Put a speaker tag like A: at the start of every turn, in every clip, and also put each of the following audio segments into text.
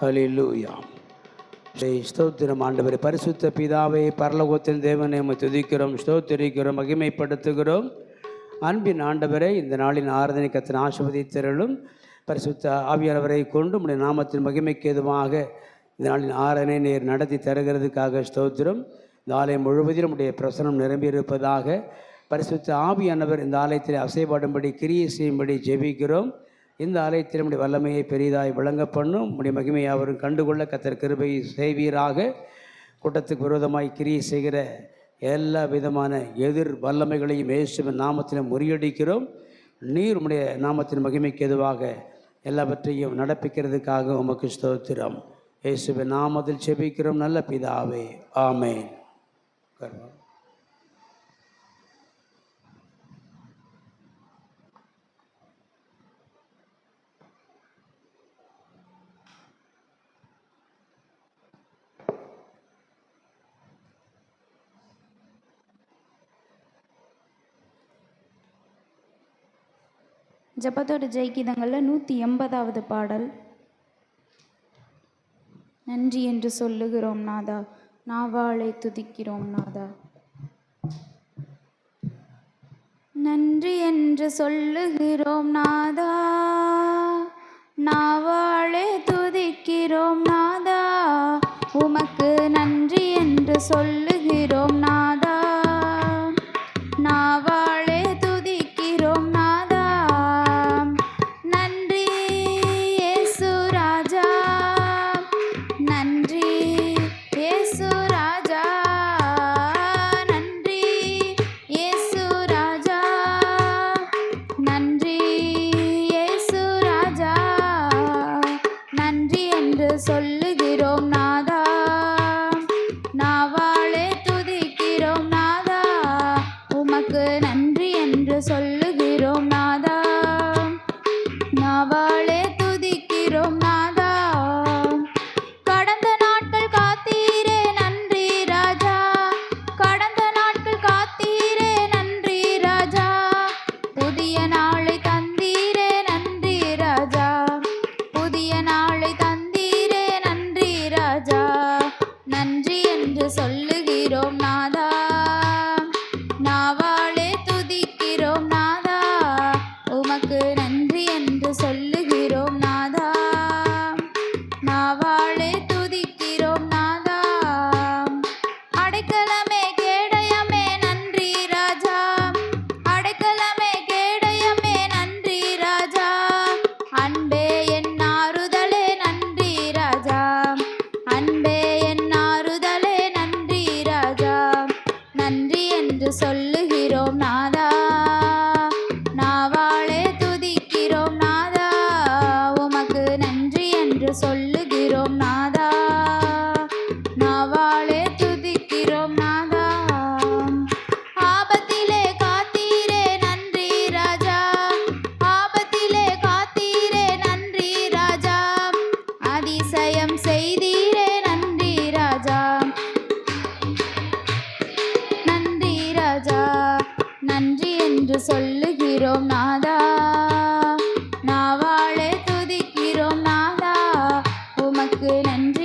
A: ஹல்லேலூயா. ஸ்தோத்திரம் ஆண்டவரே. பரிசுத்த பிதாவே, பரலோகத்தின் தேவனை உம்மை துதிக்கிறோம், ஸ்தோத்திரிக்கிறோம், மகிமைப்படுத்துகிறோம். அன்பின் ஆண்டவரே, இந்த நாளின் ஆராதனை கர்த்தர் ஆசீர்வதித்தருளும். பரிசுத்த ஆவியானவரை கொண்டு உம்முடைய நாமத்தின் மகிமைக்கு ஏதுவாக இந்த நாளின் ஆராதனை நீர் நடத்தி தருகிறதுக்காக ஸ்தோத்திரம். இந்த ஆலயம் முழுவதிலும் நம்முடைய பிரசனம் நிரம்பியிருப்பதாக. பரிசுத்த ஆவியானவர் இந்த ஆலயத்தில் அசைபாடும்படி கிரியை செய்யும்படி ஜெபிக்கிறோம். இந்த ஆலயத்தில் நம்முடைய வல்லமையை பெரிதாய் விளங்க பண்ணும், நம்முடைய மகிமையை அவரும் கண்டுகொள்ள கர்த்தர் கிருபை செய்வீராக. கூட்டத்துக்கு விரோதமாய் கிரியை செய்கிற எல்லா விதமான எதிர் வல்லமைகளையும் இயேசுவின் நாமத்திலும் முறியடிக்கிறோம். நீர் உம்முடைய நாமத்தின் மகிமைக்கு எதுவாக எல்லாவற்றையும் நடப்பிக்கிறதுக்காக உமக்கு ஸ்தோத்திரம். இயேசுவின் நாமத்தில் ஜெபிக்கிறோம் நல்ல பிதாவே, ஆமென்.
B: ஜபத்தோட ஜெய்கீதங்களில் 180வது பாடல். நன்றி என்று சொல்லுகிறோம் நாதா, நாவாளை துதிக்கிறோம் நாதா. நன்றி என்று சொல்லுகிறோம் நாதா, நாவாளை துதிக்கிறோம் நாதா. உமக்கு நன்றி என்று சொல்லுகிறோம் நாதா, நாவாளை துதிக்கிறோம் நாதா. நன்றி இயேசு ராஜா, நன்றி இயேசு ராஜா, நன்றி இயேசு ராஜா, நன்றி இயேசு ராஜா. நன்றி என்று சொல்லுகிறோம் நாதா, நாவாளை துதிக்கிறோம் நாதா. உமக்கு நன்றி என்று சொல்லுகிறோம் நாதா, நாவாளை துதிக்கிறோம் நாதா. கடந்த நாட்கள் காத்தீரே நன்றி ராஜா, கடந்த நாட்கள் காத்தீரே நன்றி ராஜா. புதிய நாளை தந்தீரே நன்றி ராஜா, புதிய நாளை தந்தீரே நன்றி ராஜா. நன்றி என்று சொல்லுகிறோம் நாதா, நாவாளை துதிக்கிறோம் நாதா. உமக்கு நன்றி என்று சொல்லுகிறோம் நாதா, நாவாளை துதிக்கிறோம் நாதா. அடைக்கலமே கேடயமே நன்றி ராஜா, அடைக்கலமே கேடயமே நன்றி ராஜா. அன்பே என் ஆறுதலே நன்றி ராஜா, அன்பே என் ஆறுதலே நன்றி ராஜா. நன்றி என்று சொல்லுகிறோம் நாதா, நாவாளை துதிக்கிறோம் நாதா. உமக்கு நன்றி என்று சொல்லுகிறோம் நாதா, நாவாளை துதிக்கிறோம் நாதா. ஆபத்திலே காத்தீரே நன்றி ராஜா, ஆபத்திலே காத்தீரே நன்றி ராஜா. அதிசயம் செய்தீரே நன்றி ராஜா, நன்றி ராஜா. நன்றி என்று சொல்லுகிறோம் நாதா, நாவாளை துதிக்கிறோம் நாதா. உமக்கு நன்றி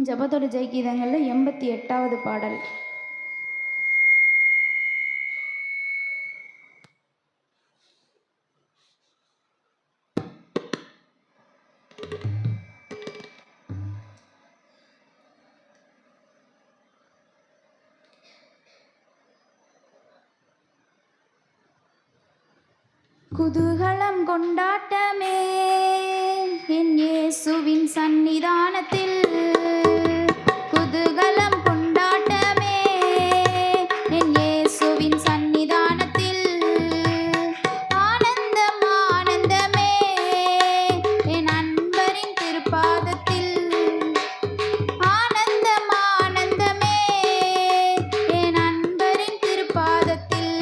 B: ஜபத்தோட ஜெயகீதங்களில் 88வது பாடல். குதூகலம் கொண்டாட்டமே என் இயேசுவின் சந்நிதானத்தில், குதூகலம் கொண்டாட்டமே என் இயேசுவின் சந்நிதானத்தில், ஆனந்தம் ஆனந்தமே என் அன்பரின் திருப்பாதத்தில், ஆனந்தம் ஆனந்தமே என் அன்பரின் திருப்பாதத்தில்,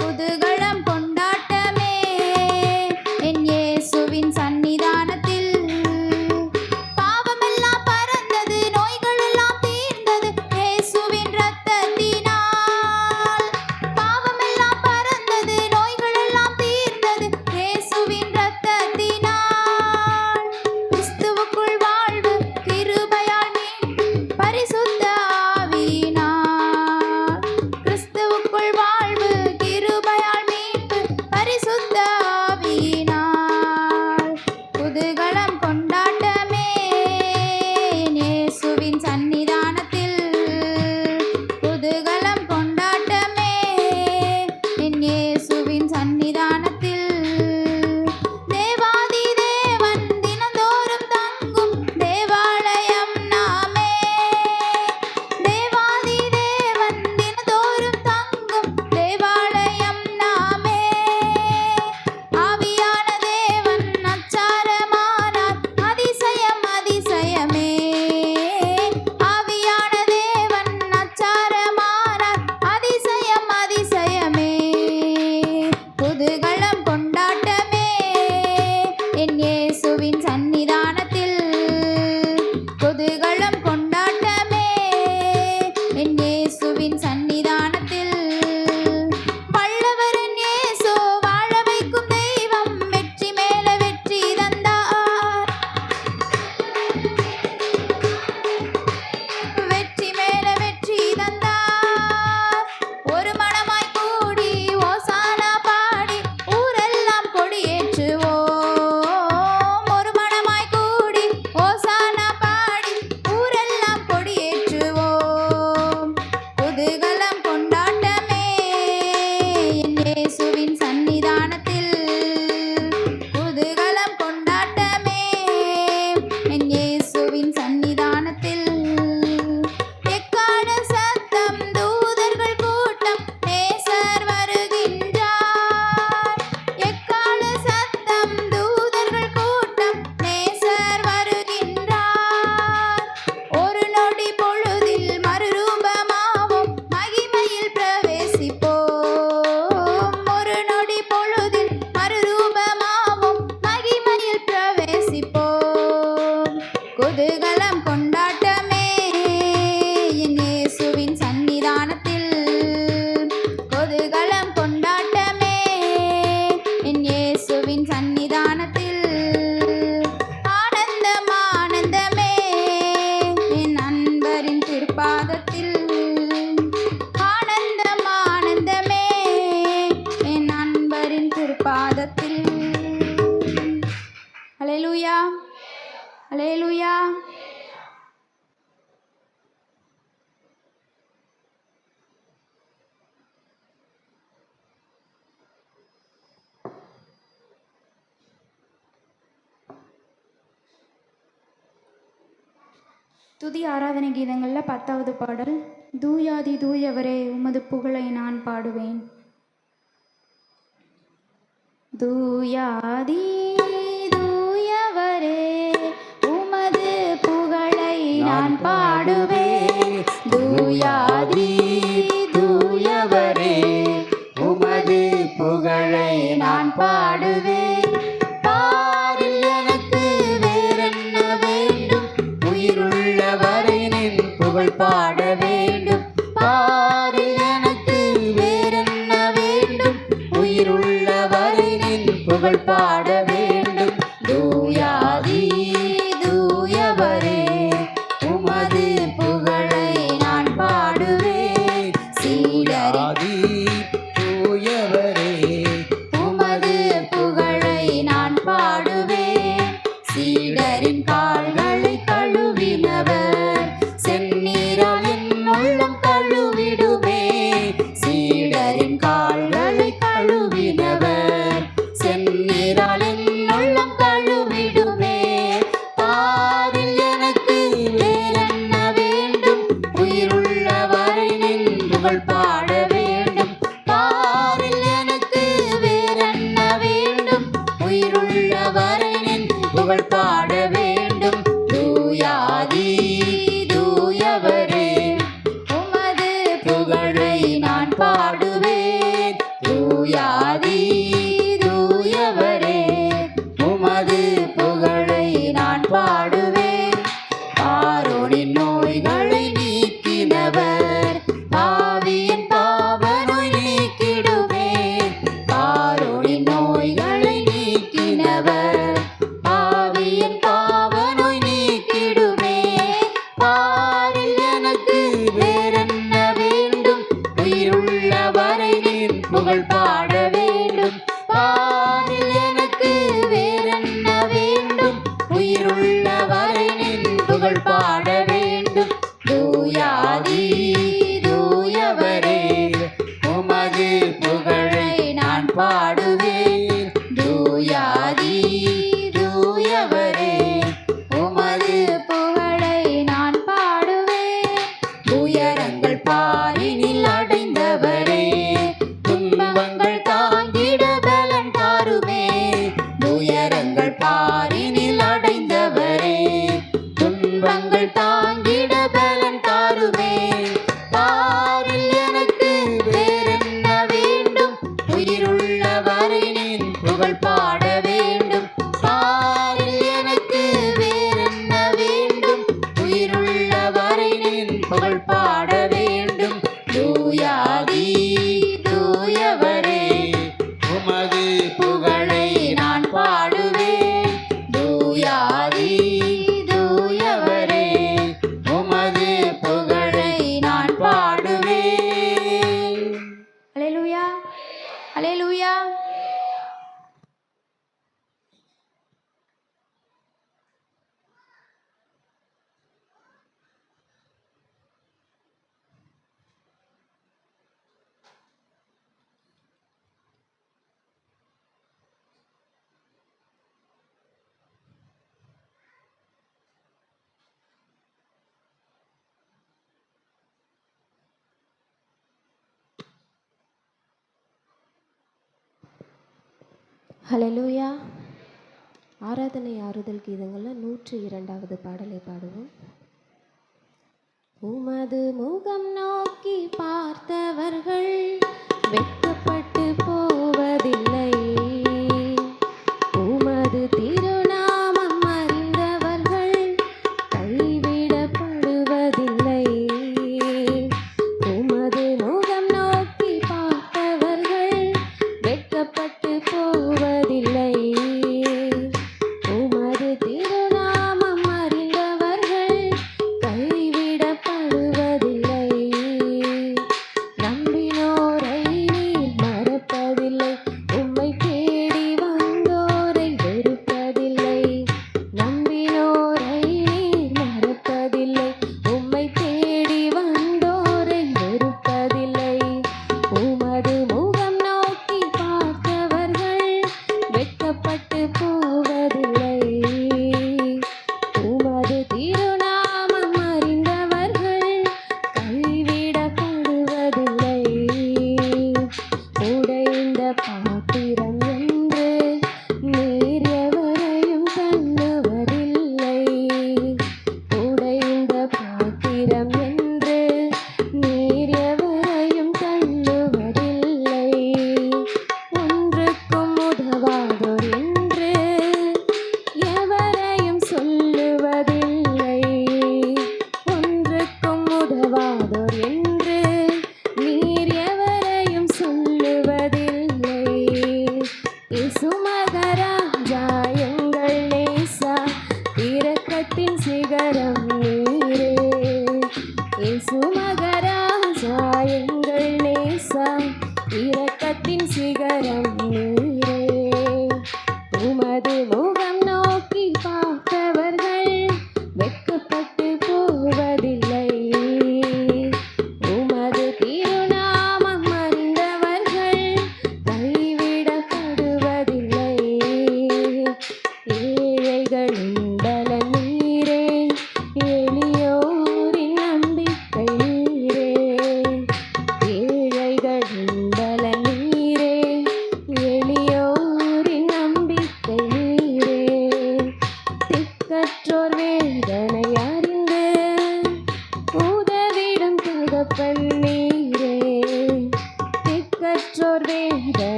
B: குதூகலம் கொண்டாட்டமே என் இயேசுவின் சந்நிதானத்தில், பாவமெல்லாம் பறந்தது, நோய்கள் எல்லாம் தீர்ந்தது இயேசுவின் இரத்தத்தினால், பாவமெல்லாம் பறந்தது, நோய்கள் எல்லாம் தீர்ந்தது இயேசுவின் இரத்தத்தினால், கிறிஸ்துவுக்குள் வாழ்வு கிருபையால் மீட்பு பரிசுத்த ஆவியினால், கிறிஸ்துவுக்குள் வாழ்வு கிருபையால் மீட்பு பரிசுத்த ஆவியினால், குதூகலம் கொண்டாட்டமே என் இயேசுவின் சந்நிதானத்தில், குதூகலம் கொண்டாட்டமே என் இயேசுவின் சந்நிதானத்தில், தேவாதி தேவன் தினந்தோறும் தங்கும் தேவாலயம் நாமே, தேவாதி தேவன் தினந்தோறும் தங்கும் தேவாலயம் நாமே, ஆவியான தேவன் அச்சாரமானார் அதிசயம் அதிசயமே, ஆவியான தேவன் அச்சாரமானார் அதிசயம் அதிசயமே, குதூகலம் கொண்டாட்டமே என் இயேசுவின் சந்நிதானத்தில், குதூகலம் கொண்டாட்டமே என் இயேசுவின் சந்நிதானத்தில், வல்லவரின் இயேசு வாழ வைக்கும் தெய்வம், வெற்றி மேல வெற்றி தந்தார், வெற்றி மேல வெற்றி தந்தார், ஒரு மனமாய் கூடி ஓசானா பாடி ஊரெல்லாம் கொடியேற்றுவோம், ஒரு மனமாய் கூடி ஓசானா பாடி ஊரெல்லாம் கொடியேற்றுவோம், குதூகலம் கொண்டாட்டமே என் இயேசுவின் சந்நிதானத்தில், குதூகலம் கொண்டாட்டமே என் இயேசுவின் சந்நிதானத்தில், எக்கால சத்தம் தூதர்கள் கூட்டம் நேசர் வருகின்றார், எக்கால சத்தம் தூதர்கள் கூட்டம் நேசர் வருகின்றார், ஒரு நொடி பொழுதில் மறுரூபமாவோம் மகிமையில் பிரவேசிப்போம், ஒரு நொடி பொழுதில் மறுரூபமாவோம் மகிமையில் பிரவேசிப்போம், குதூகலம் கொண்டாட்டமே என் இயேசுவின் சந்நிதானத்தில், குதூகலம் கொண்டாட்டமே என் இயேசுவின் சந்நிதானத்தில், ஆனந்தம் ஆனந்தமே என் அன்பரின் திருப்பாதத்தில், ஆனந்தம் ஆனந்தமே என் அன்பரின் திருப்பாதத்தில். அல்லேலூயா, அல்லேலூயா. துதி ஆராதனை கீதங்களில் 10வது பாடல். தூயாதி தூயவரே உமது புகழை நான் பாடுவேன். தூயாதி தூயவரே உமது புகழை நான் பாடுவேன். தூயாதி தூயவரே உமது புகழை நான் பாடுவேன். பாரில் எனக்கு வேறென்ன வேண்டும், உயிருள்ளவரை நின் புகழ் பாட வேண்டும். பாரில் எனக்கு வேறென்ன வேண்டும், உயிருள்ளவரை நின் புகழ் பாட வேண்டும். தூயாதி தூயவரே நோய்களை நீக்கினவர். பாவியின் பாவ நோய் நீக்கிடுமே. பாரில் எனக்கு வேறென்ன வேண்டும்? உயிருள்ளவரை நின் புகழ் பாட வேண்டும். பாரில் எனக்கு வேறென்ன வேண்டும்? உயிருள்ளவரை நின் புகழ் பாட வேண்டும். தூயாதி தூயவரே உமது புகழை நான் பாடுவேன். தூயாதி தூயவரே உமது புகழை நான் பாடுவேன். துயரங்கள் பாரினில் அடைந்தவரே துன்பங்கள் தாங்கிட பலன் தாருமே. துயரங்கள் பாரினில் அடைந்தவரே துன்பங்கள் தாங்கிட பலன் தாருமே. பாரில் எனக்கு வேறென்ன வேண்டும்? உயிருள்ளவரை நின் புகழ் பாட வேண்டும். பாரில் எனக்கு வேறென்ன வேண்டும்? உயிருள்ளவரை நின் புகழ் பாட வேண்டும். தூயாதி தூயவரே உமது புகழை நான் பாடுவேன். தூயாதி தூயவரே உமது புகழை நான் பாடுவேன். அல்லேலூயா, அல்லேலூயா.
C: ஹல்லேலூயா. ஆராதனை ஆறுதல் கீதங்களில் 102வது பாடலை பாடுவோம். உமது முகம் நோக்கி பார்த்தவர்கள் வெட்கப்பட்டு போவதில்லை. உமது திருநாமம் அறிந்தவர்கள் கைவிடப்படுவதில்லை. உமது முகம் நோக்கி பார்த்தவர்கள் வெட்கப்பட்டு போவதில்லை. உமது திருநாமம் அறிந்தவர்கள் கைவிடப்படுவதில்லை. நம்பினோரை நீர்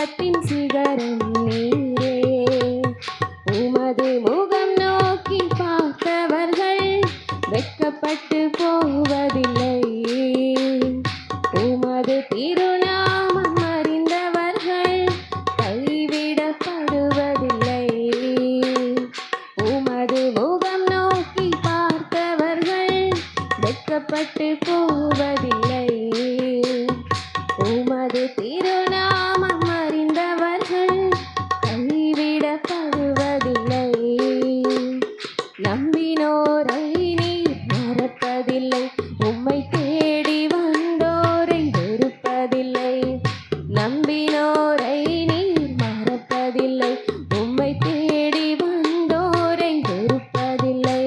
C: ஞானத்தின் சிகரம் நீரே. உமது முகம் நோக்கி பார்த்தவர்கள் வெட்கப்பட்டு போவதில்லை. உமது திருநாமம் அறிந்தவர்கள் கைவிடப்படுவதில்லை. உமது முகம் நோக்கி பார்த்தவர்கள் வெட்கப்பட்டு போவதில்லை. உமது திருநாமம் அறிந்தவர்கள் கைவிடப்படுவதில்லை. நம்பினோரை நீர் மறப்பதில்லை. உம்மை தேடி வந்தோரை வெறுப்பதில்லை. நம்பினோரை நீர் மறப்பதில்லை. உம்மை தேடி வந்தோரை வெறுப்பதில்லை.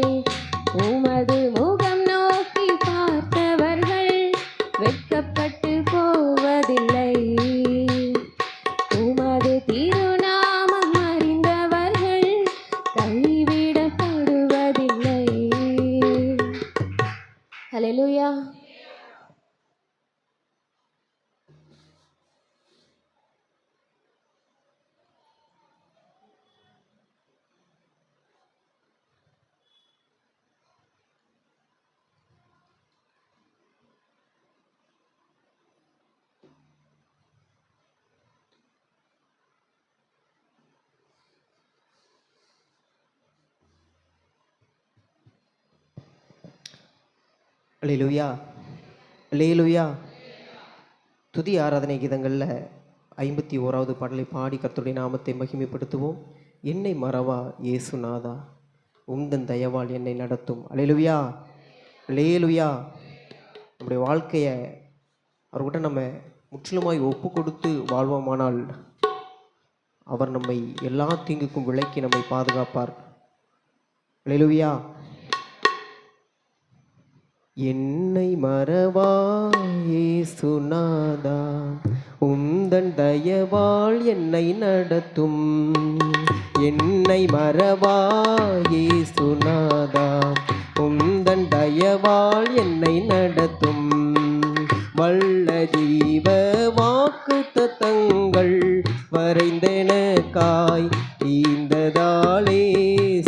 C: உமது முகம் நோக்கி பார்த்தவர்கள் வெட்கப்பட்டு போவதில்லை. உமது திருநாமம் அறிந்தவர்கள் கைவிடப்படுவதில்லை. ஹல்லேலூயா.
D: அல்லேலூயா, அல்லேலூயா. துதி ஆராதனை கீதங்களில் 51வது பாடலை பாடி கர்த்தருடைய நாமத்தை மகிமைப்படுத்துவோம். என்னை மறவா இயேசுநாதா, உந்தன் தயவால் என்னை நடத்தும். அல்லேலூயா, அல்லேலூயா. நம்முடைய வாழ்க்கையை அவர்கிட்ட நம்ம முற்றிலுமாய் ஒப்பு கொடுத்து வாழ்வோமானால் அவர் நம்மை எல்லா தீங்குக்கும் விலக்கி நம்மை பாதுகாப்பார். அல்லேலூயா. என்னை மறவா இயேசுநாதா, உந்தன் தயவால் என்னை நடத்தும். என்னை மறவா இயேசுநாதா, உந்தன் தயவால் என்னை நடத்தும். வல்ல ஜீவ வாக்கு தத்தங்கள் வரைந்தெனக்காய் ஈந்ததாலே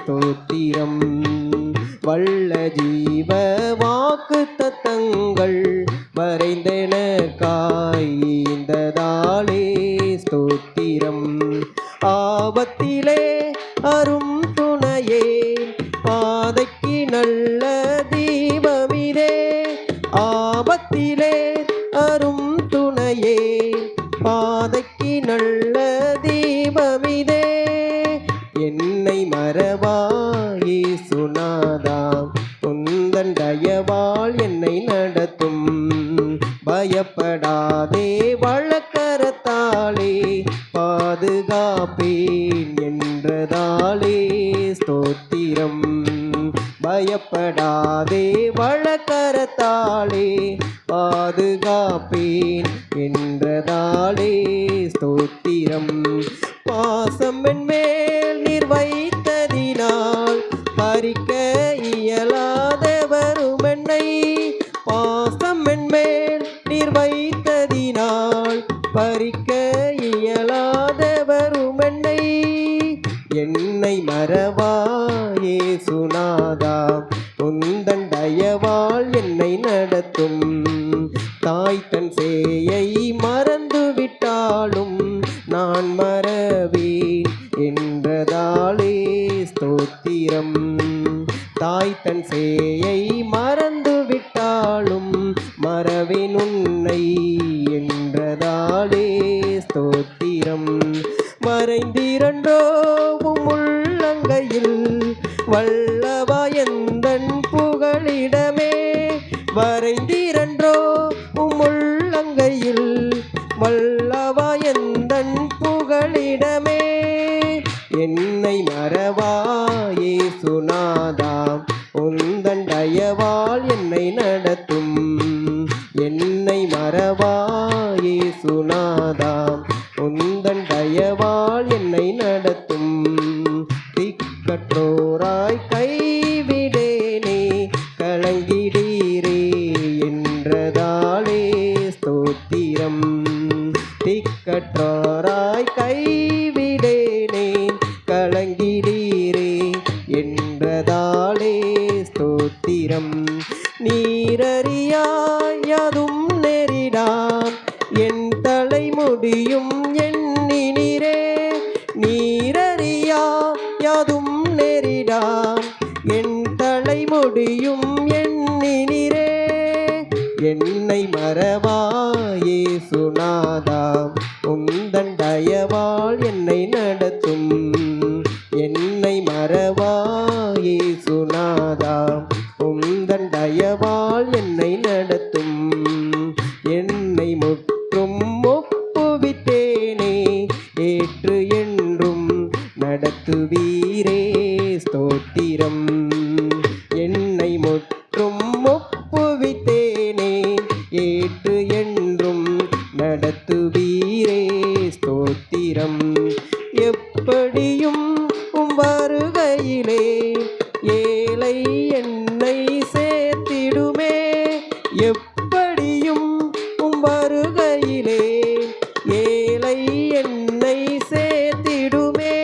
D: ஸ்தோத்திரம். வல்ல ஜீவ வாக்கு தத்தங்கள் வரைந்தெனக்காய் ஈந்ததாலே ஸ்தோத்திரம். ஆபத்திலே அரும் துணையே, பாதைக்கு நல்ல தீபமிதே. ஆபத்திலே அரும் துணையே, பாதைக்கு நல்ல தீபமிதே. என்னை மறவா இயேசுநாதா, உந்தன் தயவால் என்னை நடத்தும். பயப்படாதே வழக்கரத்தாலே பாதுகாப்பேன் என்றதாலே ஸ்தோத்திரம். பயப்படாதே வழக்கரத்தாலே பாதுகாப்பேன் என்றதாலே ஸ்தோத்திரம். பாசம் என்மேல் நீர் வைத்ததினால் பறிக்க இயலாதவரும் என்னை. பாசம் என்மேல் நீர் வைத்ததினால் பறிக்க இயலாதவரும் என்னை. என்னை மறவா இயேசுநாதா, உந்தன் தயவால் என்னை நடத்தும். தாய் தன் சேயை மறந்து விட்டாலும் நான் மறவேன் என்றதாலே ஸ்தோத்திரம். தாய் தன் சேயை மறந்து விட்டாலும் மறவேன் உன்னை என்றதாலே ஸ்தோத்திரம். மறைந்திரண்டோவும் உள்ளங்கையில் வல்லவா எந்தன் புகழிடமே. வரைந்திரன்றோ உள்ளங்கையில் வல்லவா எந்தன் புகழிடமே. என்னை மறவா இயேசுநாதா, உந்தன் தயவால் என்னை நடத்தும். என்னை மறவா இயேசுநாதா, உந்தன் தயவால் என்னை நடத்தும். திக்கற்றோராய் கைவிடேனே கலங்கிடீரே என்றதாலே ஸ்தோத்திரம். திக்கற்றோராய் கைவிடேனே கலங்கிடீரே என்றதாலே ஸ்தோத்திரம். நீரறியாயதும் நெறிடாம் என் தலைமுடியும் எண்ணினீரே. நீரறியாயதும் நெறிடாம் என் தலைமுடியும் எண்ணினீரே. என்னை மறவாயே சுனாதா உந்தன் தயவால் என்னை நடத்தும். என்னை மறவாயே சுனாதா உந்தன் தயவால் என்னை நடத்தும். என்னை முற்றும் ஒப்புவித்தேனே ஏற்று என்றும் நடத்துவீரே ஸ்தோத்திரம். என்னை முற்றும் ஒப்புவித்தேனே ஏற்று என்றும் நடத்துவீரே ஸ்தோத்திரம். எப்படியும் வருகையிலே ஏழை என்னை சேர்த்திடுமே. எப்படியும் வருகையிலே ஏழை என்னை சேர்த்திடுமே.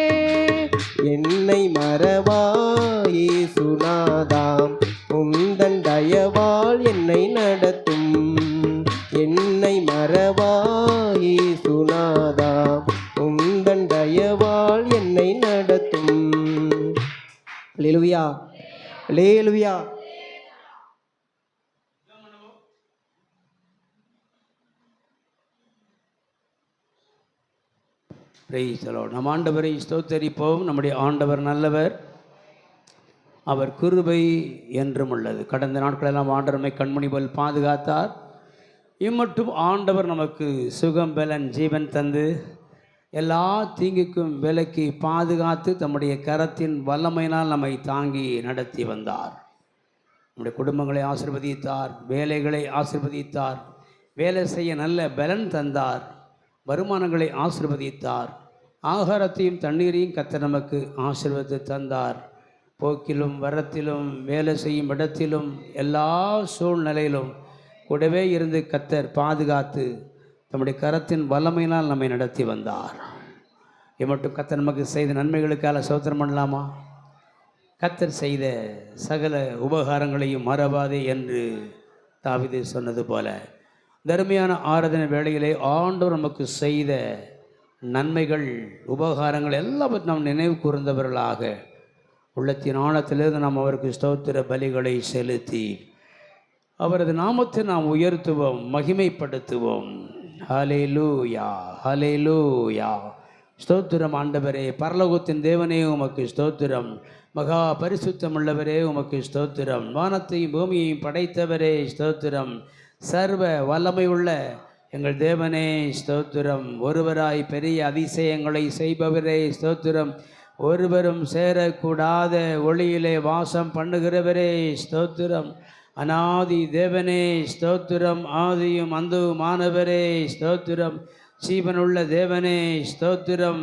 D: என்னை மறவாயே சுனாதாம் உந்தன் தயவால் என்னை நடத்தும். என்னை மறவாயே சுனாதாம் உந்தன் தயவால் என்னை நடத்தும். அல்லேலூயா அல்லேலூயா.
A: Praise the Lord. நம் ஆண்டவரை ஸ்தோத்தரிப்போம். நம்முடைய ஆண்டவர் நல்லவர், அவர் கிருபை என்றும் உள்ளது. கடந்த நாட்களெல்லாம் ஆண்டவர் நம்மை கண்மணி போல் பாதுகாத்தார். இம்மட்டும் ஆண்டவர் நமக்கு சுகம் பலன் ஜீவன் தந்து எல்லா தீங்குக்கும் விலக்கி பாதுகாத்து தம்முடைய கரத்தின் வல்லமையினால் நம்மை தாங்கி நடத்தி வந்தார். நம்முடைய குடும்பங்களை ஆசீர்வதித்தார், வேலைகளை ஆசீர்வதித்தார், வேலை செய்ய நல்ல பலன் தந்தார், வருமானங்களை ஆசீர்வதித்தார், ஆகாரத்தையும் தண்ணீரையும் கர்த்தர் நமக்கு ஆசீர்வதித்து தந்தார். போக்கிலும் வரத்திலும் வேலை செய்யும் இடத்திலும் எல்லா சூழ்நிலையிலும் கூடவே இருந்து கர்த்தர் பாதுகாத்து தம்முடைய கரத்தின் வல்லமையினால் நம்மை நடத்தி வந்தார். இம்மட்டும் கர்த்தர் நமக்கு செய்த நன்மைகளுக்காக ஸ்தோத்திரம் பண்ணலாமா? கர்த்தர் செய்த சகல உபகாரங்களையும் மறவாதே என்று தாவீது சொன்னது போல தர்மையான ஆராதனை வேளையிலே ஆண்டவர் நமக்கு செய்த நன்மைகள் உபகாரங்கள் எல்லாவற்றையும் நாம் நினைவு கூர்ந்தவர்களாக உள்ளத்தின் ஆழத்திலிருந்து நாம் அவருக்கு ஸ்தோத்திர பலிகளை செலுத்தி அவரது நாமத்தை நாம் உயர்த்துவோம், மகிமைப்படுத்துவோம். ஹல்லேலூயா ஹல்லேலூயா. ஸ்தோத்திரம் ஆண்டவரே, பரலோகத்தின் தேவனே உமக்கு ஸ்தோத்திரம். மகா பரிசுத்தமுள்ளவரே உமக்கு ஸ்தோத்திரம். வானத்தையும் பூமியையும் படைத்தவரே ஸ்தோத்திரம். சர்வ வல்லமை உள்ள எங்கள் தேவனே ஸ்தோத்திரம். ஒருவராய் பெரிய அதிசயங்களை செய்பவரே ஸ்தோத்திரம். ஒருவரும் சேரக்கூடாத ஒளியிலே வாசம் பண்ணுகிறவரே ஸ்தோத்திரம். அநாதி தேவனே ஸ்தோத்திரம். ஆதியும் அந்துமானவரே ஸ்தோத்திரம். ஜீவனுள்ள தேவனே ஸ்தோத்திரம்.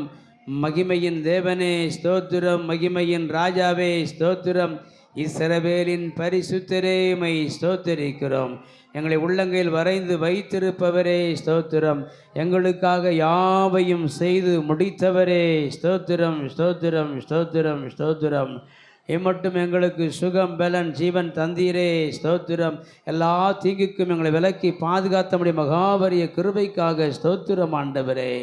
A: மகிமையின் தேவனே ஸ்தோத்திரம். மகிமையின் ராஜாவே ஸ்தோத்திரம். இஸ்ரவேலின் பரிசுத்தரே மை ஸ்தோத்திரிக்கிறோம். எங்களை உள்ளங்கையில் வரைந்து வைத்திருப்பவரே ஸ்தோத்திரம். எங்களுக்காக யாவையும் செய்து முடித்தவரே ஸ்தோத்திரம் ஸ்தோத்திரம் ஸ்தோத்திரம் ஸ்தோத்திரம். இம்மட்டும் எங்களுக்கு சுகம் பலன் ஜீவன் தந்தீரே ஸ்தோத்திரம். எல்லா தீங்குக்கும் எங்களை விலக்கி பாதுகாத்த முடிய மகாபரிய கிருபைக்காக ஸ்தோத்திரம் ஆண்டவரே.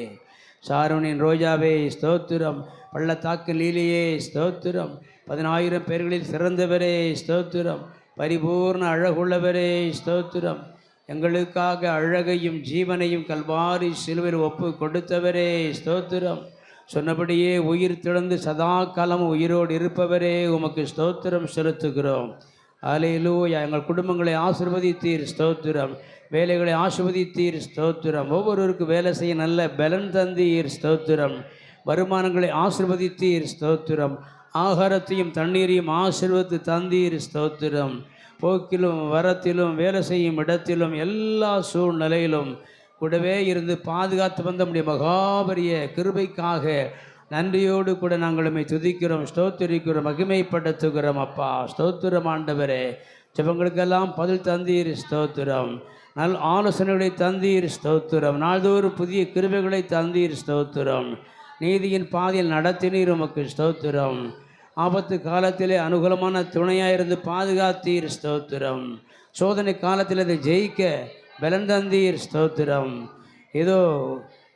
A: சாரோனின் ரோஜாவே ஸ்தோத்திரம். பள்ளத்தாக்கு லீலியே ஸ்தோத்திரம். 10,000 பேர்களில் சிறந்தவரே ஸ்தோத்திரம். பரிபூர்ண அழகுள்ளவரே ஸ்தோத்திரம். எங்களுக்காக அழகையும் ஜீவனையும் கல்வாரி சிலுவையில் ஒப்பு கொடுத்தவரே ஸ்தோத்திரம். சொன்னபடியே உயிர் திழந்து சதா காலமும் உயிரோடு இருப்பவரே உமக்கு ஸ்தோத்திரம் செலுத்துகிறோம். அல்லேலூயா. எங்கள் குடும்பங்களை ஆசீர்வதித்தீர் ஸ்தோத்திரம். வேலைகளை ஆசீர்வதித்தீர் ஸ்தோத்திரம். ஒவ்வொருவருக்கு வேலை செய்ய நல்ல பலன் தந்தீர் ஸ்தோத்திரம். வருமானங்களை ஆசீர்வதித்தீர் ஸ்தோத்திரம். ஆகாரத்தையும் தண்ணீரையும் ஆசீர்வதித்து தந்தீர் ஸ்தோத்திரம். போக்கிலும் வரத்திலும் வேலை செய்யும் இடத்திலும் எல்லா சூழ்நிலையிலும் கூடவே இருந்து பாதுகாத்து வந்த நம்முடைய மகாபரிய கிருபைக்காக நன்றியோடு கூட நாங்கள் உம்மை துதிக்கிறோம், ஸ்தோத்திரிக்கிறோம், மகிமைப்படுத்துகிறோம். அப்பா ஸ்தோத்திரம் ஆண்டவரே. ஜெபங்களுக்கெல்லாம் பதில் தந்தீர் ஸ்தோத்திரம். நல் ஆலோசனைகளை தந்தீர் ஸ்தோத்திரம். நாள்தோறும் புதிய கிருபைகளை தந்தீர் ஸ்தோத்திரம். நீதியின் பாதையில் நடத்தினீர் உமக்கு ஸ்தோத்திரம். ஆபத்து காலத்திலே அனுகூலமான துணையாக இருந்து பாதுகாத்தீர் ஸ்தோத்திரம். சோதனை காலத்தில் அதை ஜெயிக்க பலன் தந்தீர் ஸ்தோத்திரம். ஏதோ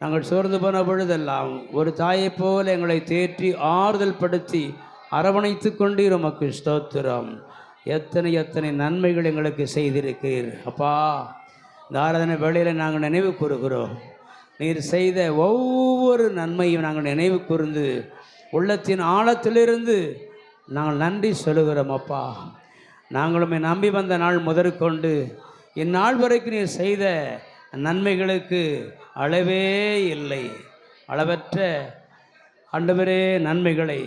A: நாங்கள் சோர்ந்து போன பொழுதெல்லாம் ஒரு தாயைப் போல எங்களை தேற்றி ஆறுதல் படுத்தி அரவணைத்து கொண்டீர் உமக்கு ஸ்தோத்திரம். எத்தனை எத்தனை நன்மைகள் எங்களுக்கு செய்திருக்கிறீர் அப்பா. இந்த ஆராதனை வேளையில் நாங்கள் நினைவு கூறுகிறோம். நீர் செய்த ஒவ்வொரு நன்மையும் நாங்கள் நினைவு கூர்ந்து உள்ளத்தின் ஆழத்திலிருந்து நாங்கள் நன்றி சொல்லுகிறோம் அப்பா. நாங்களுமே நம்பி வந்த நாள் முதற்கொண்டு இந்நாள் வரைக்கும் நீர் செய்த நன்மைகளுக்கு அளவே இல்லை. அளவற்ற ஆண்டவரே நன்மைகளை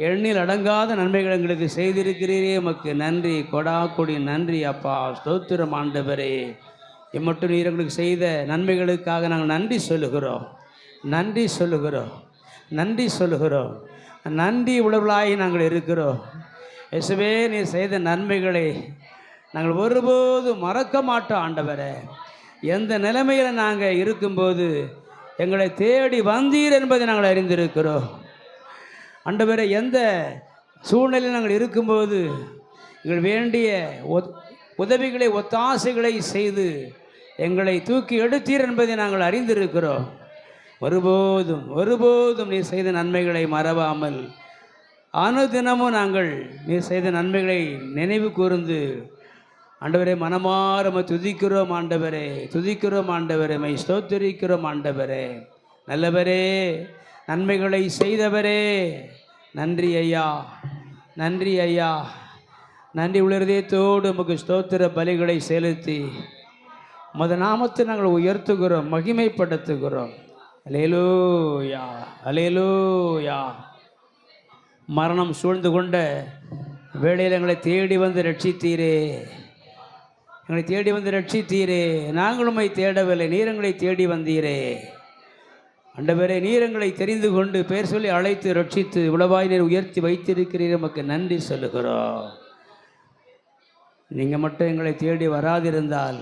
A: எண்ணில் அடங்காத நன்மைகள் எங்களுக்கு செய்திருக்கிறீரே உமக்கு நன்றி, கொடா கொடி நன்றி அப்பா. ஸ்தோத்திரம் ஆண்டவரே. இம்மட்டும் நீர் எங்களுக்கு செய்த நன்மைகளுக்காக நாங்கள் நன்றி சொல்லுகிறோம், நன்றி சொல்லுகிறோம், நன்றி சொல்லுகிறோம். நன்றி உழவர்களாகி நாங்கள் இருக்கிறோம். இயேசுவே நீர் செய்த நன்மைகளை நாங்கள் ஒருபோதும் மறக்க மாட்டோம் ஆண்டவரே. எந்த நிலைமையில் நாங்கள் இருக்கும்போது எங்களை தேடி வந்தீர் என்பதை நாங்கள் அறிந்திருக்கிறோம் ஆண்டவரே. எந்த சூழ்நிலையில் நாங்கள் இருக்கும்போது எங்கள் வேண்டிய உதவிகளை ஒத்தாசைகளை செய்து எங்களை தூக்கி எடுத்தீர் என்பதை நாங்கள் அறிந்திருக்கிறோம். ஒருபோதும் ஒருபோதும் நீ செய்த நன்மைகளை மறவாமல் அனுதினமும் நாங்கள் நீ செய்த நன்மைகளை நினைவு கூர்ந்து ஆண்டவரே மனமார துதிக்கிறோம் ஆண்டவரே, துதிக்கிறோம் ஆண்டவரே, மை ஸ்தோத்திரிக்கிறோம் ஆண்டவரே. நல்லவரே, நன்மைகளை செய்தவரே, நன்றி ஐயா, நன்றி ஐயா. நன்றி உலர்தயத்தோடு உமக்கு ஸ்தோத்திர பலிகளை செலுத்தி உமது நாமத்தை நாங்கள் உயர்த்துகிறோம், மகிமைப்படுத்துகிறோம். அல்லேலூயா, அல்லேலூயா. மரணம் சூழ்ந்து கொண்ட வேளையில் எங்களை தேடி வந்து ரட்சித்தீரே, எங்களை தேடி வந்து ரட்சித்தீரே. நாங்கள் உம்மை தேடவில்லை, நீர் எங்களை தேடி வந்தீரே ஆண்டவரே. நீர் எங்களை தெரிந்து கொண்டு பேர் சொல்லி அழைத்து ரட்சித்து உளவாய் நீர் உயர்த்தி வைத்திருக்கிறீர், நமக்கு நன்றி சொல்லுகிறோம். நீங்கள் மட்டும் எங்களை தேடி வராதிருந்தால்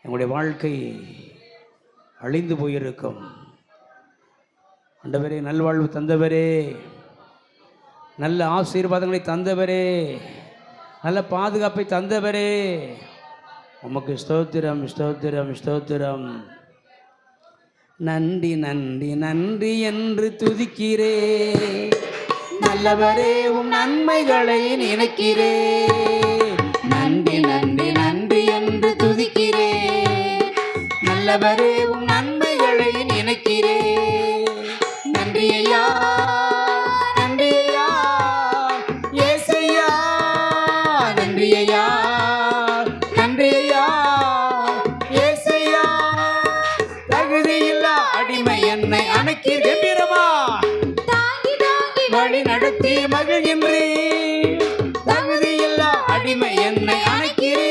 A: எங்களுடைய வாழ்க்கை அழிந்து போயிருக்கும். ஆண்டவரே, நல்வாழ்வு தந்தவரே, நல்ல ஆசீர்வாதங்களை தந்தவரே, நல்ல பாதுகாப்பை தந்தவரே, உமக்கு ஸ்தோத்திரம், ஸ்தோத்திரம், ஸ்தோத்திரம். நன்றி நன்றி நன்றி என்று துதிக்கிறே, நல்லவரே உம் நன்மைகளை நினைக்கிறே. நன்றி நன்றி நன்றி என்று துதிக்கிறே, நல்லவரே உம் நன்மைகளை நினைக்கிறே. நன்றி ஐயா, நன்றி ஐயா, ஏசையா, நன்றி ஐயா, நன்றி ஐயா, ஏசையா. தகுதியில்லா அடிமை என்னை அணைக்கி கம்பீரமா வழி நடத்தி மகிழ்கின்றே. தகுதியில்லா அடிமை என்னை அணைக்கிறே,